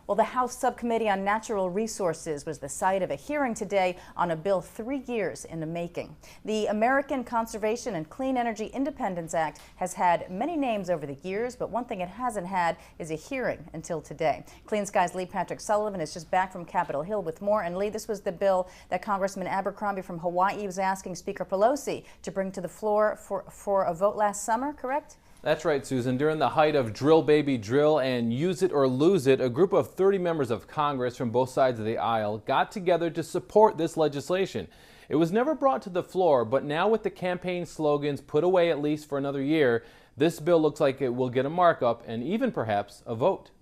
Well, the House Subcommittee on Natural Resources was the site of a hearing today on a bill 3 years in the making. The American Conservation and Clean Energy Independence Act has had many names over the years, but one thing it hasn't had is a hearing until today. Clean Sky's Lee Patrick Sullivan is just back from Capitol Hill with more. And Lee, this was the bill that Congressman Abercrombie from Hawaii was asking Speaker Pelosi to bring to the floor for a vote last summer, correct? That's right, Susan. During the height of Drill Baby Drill and Use It or Lose It, a group of 30 members of Congress from both sides of the aisle got together to support this legislation. It was never brought to the floor, but now with the campaign slogans put away at least for another year, this bill looks like it will get a markup and even perhaps a vote.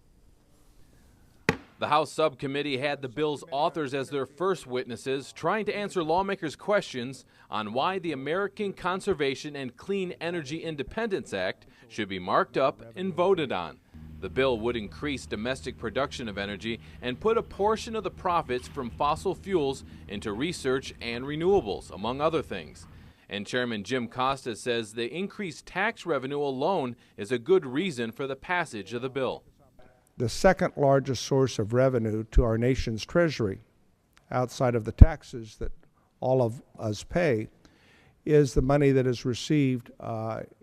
The House Subcommittee had the bill's authors as their first witnesses, trying to answer lawmakers' questions on why the American Conservation and Clean Energy Independence Act should be marked up and voted on. The bill would increase domestic production of energy and put a portion of the profits from fossil fuels into research and renewables, among other things. And Chairman Jim Costa says the increased tax revenue alone is a good reason for the passage of the bill. The second largest source of revenue to our nation's treasury, outside of the taxes that all of us pay, is the money that is received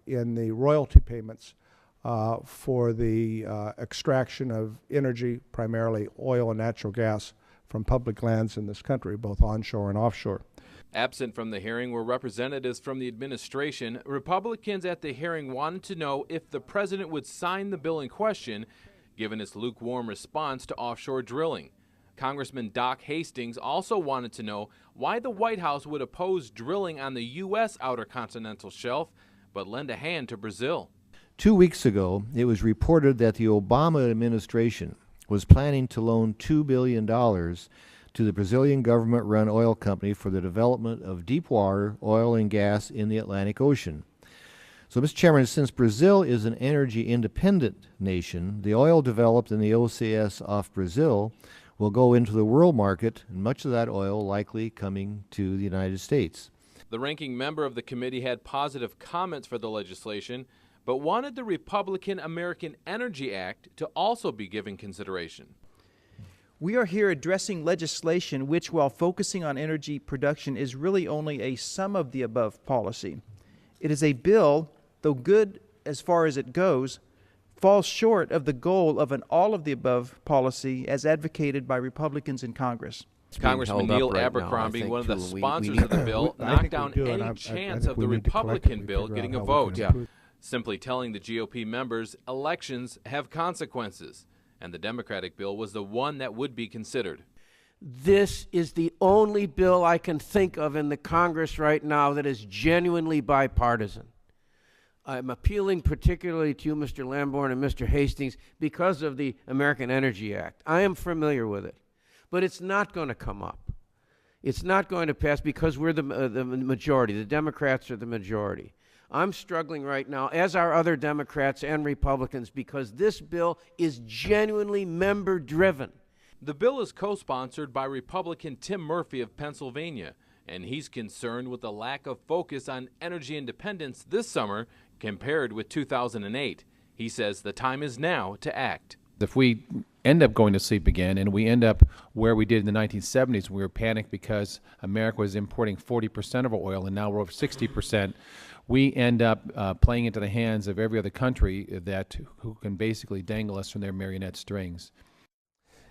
in the royalty payments for the extraction of energy, primarily oil and natural gas, from public lands in this country, both onshore and offshore. Absent from the hearing were representatives from the administration. Republicans at the hearing wanted to know if the president would sign the bill in question, given its lukewarm response to offshore drilling. Congressman Doc Hastings also wanted to know why the White House would oppose drilling on the U.S. outer continental shelf, but lend a hand to Brazil. 2 weeks ago, it was reported that the Obama administration was planning to loan $2 billion to the Brazilian government-run oil company for the development of deepwater oil and gas in the Atlantic Ocean. So, Mr. Chairman, since Brazil is an energy-independent nation, the oil developed in the OCS off Brazil will go into the world market, and much of that oil likely coming to the United States. The ranking member of the committee had positive comments for the legislation, but wanted the Republican American Energy Act to also be given consideration. We are here addressing legislation which, while focusing on energy production, is really only a sum-of-the-above policy. It is a bill, though good as far as it goes, falls short of the goal of an all-of-the-above policy as advocated by Republicans in Congress. Congressman Neil Abercrombie, one of the sponsors of the bill, knocked down any chance of the Republican bill getting a vote, simply telling the GOP members elections have consequences, and the Democratic bill was the one that would be considered. This is the only bill I can think of in the Congress right now that is genuinely bipartisan. I'm appealing particularly to you, Mr. Lamborn and Mr. Hastings, because of the American Energy Act. I am familiar with it, but it's not going to come up. It's not going to pass because we're the majority. The Democrats are the majority. I'm struggling right now, as are other Democrats and Republicans, because this bill is genuinely member-driven. The bill is co-sponsored by Republican Tim Murphy of Pennsylvania, and he's concerned with the lack of focus on energy independence this summer compared with 2008. He says the time is now to act. If we end up going to sleep again and we end up where we did in the 1970s, we were panicked because America was importing 40% of our oil and now we're over 60%, we end up playing into the hands of every other country who can basically dangle us from their marionette strings.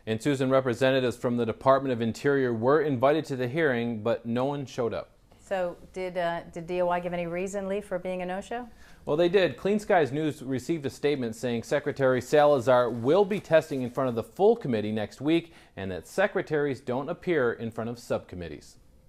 And Susan, representatives from the Department of Interior were invited to the hearing, but no one showed up. So did DOI give any reason, Lee, for being a no-show? Well, they did. Clean Skies News received a statement saying Secretary Salazar will be testing in front of the full committee next week and that secretaries don't appear in front of subcommittees.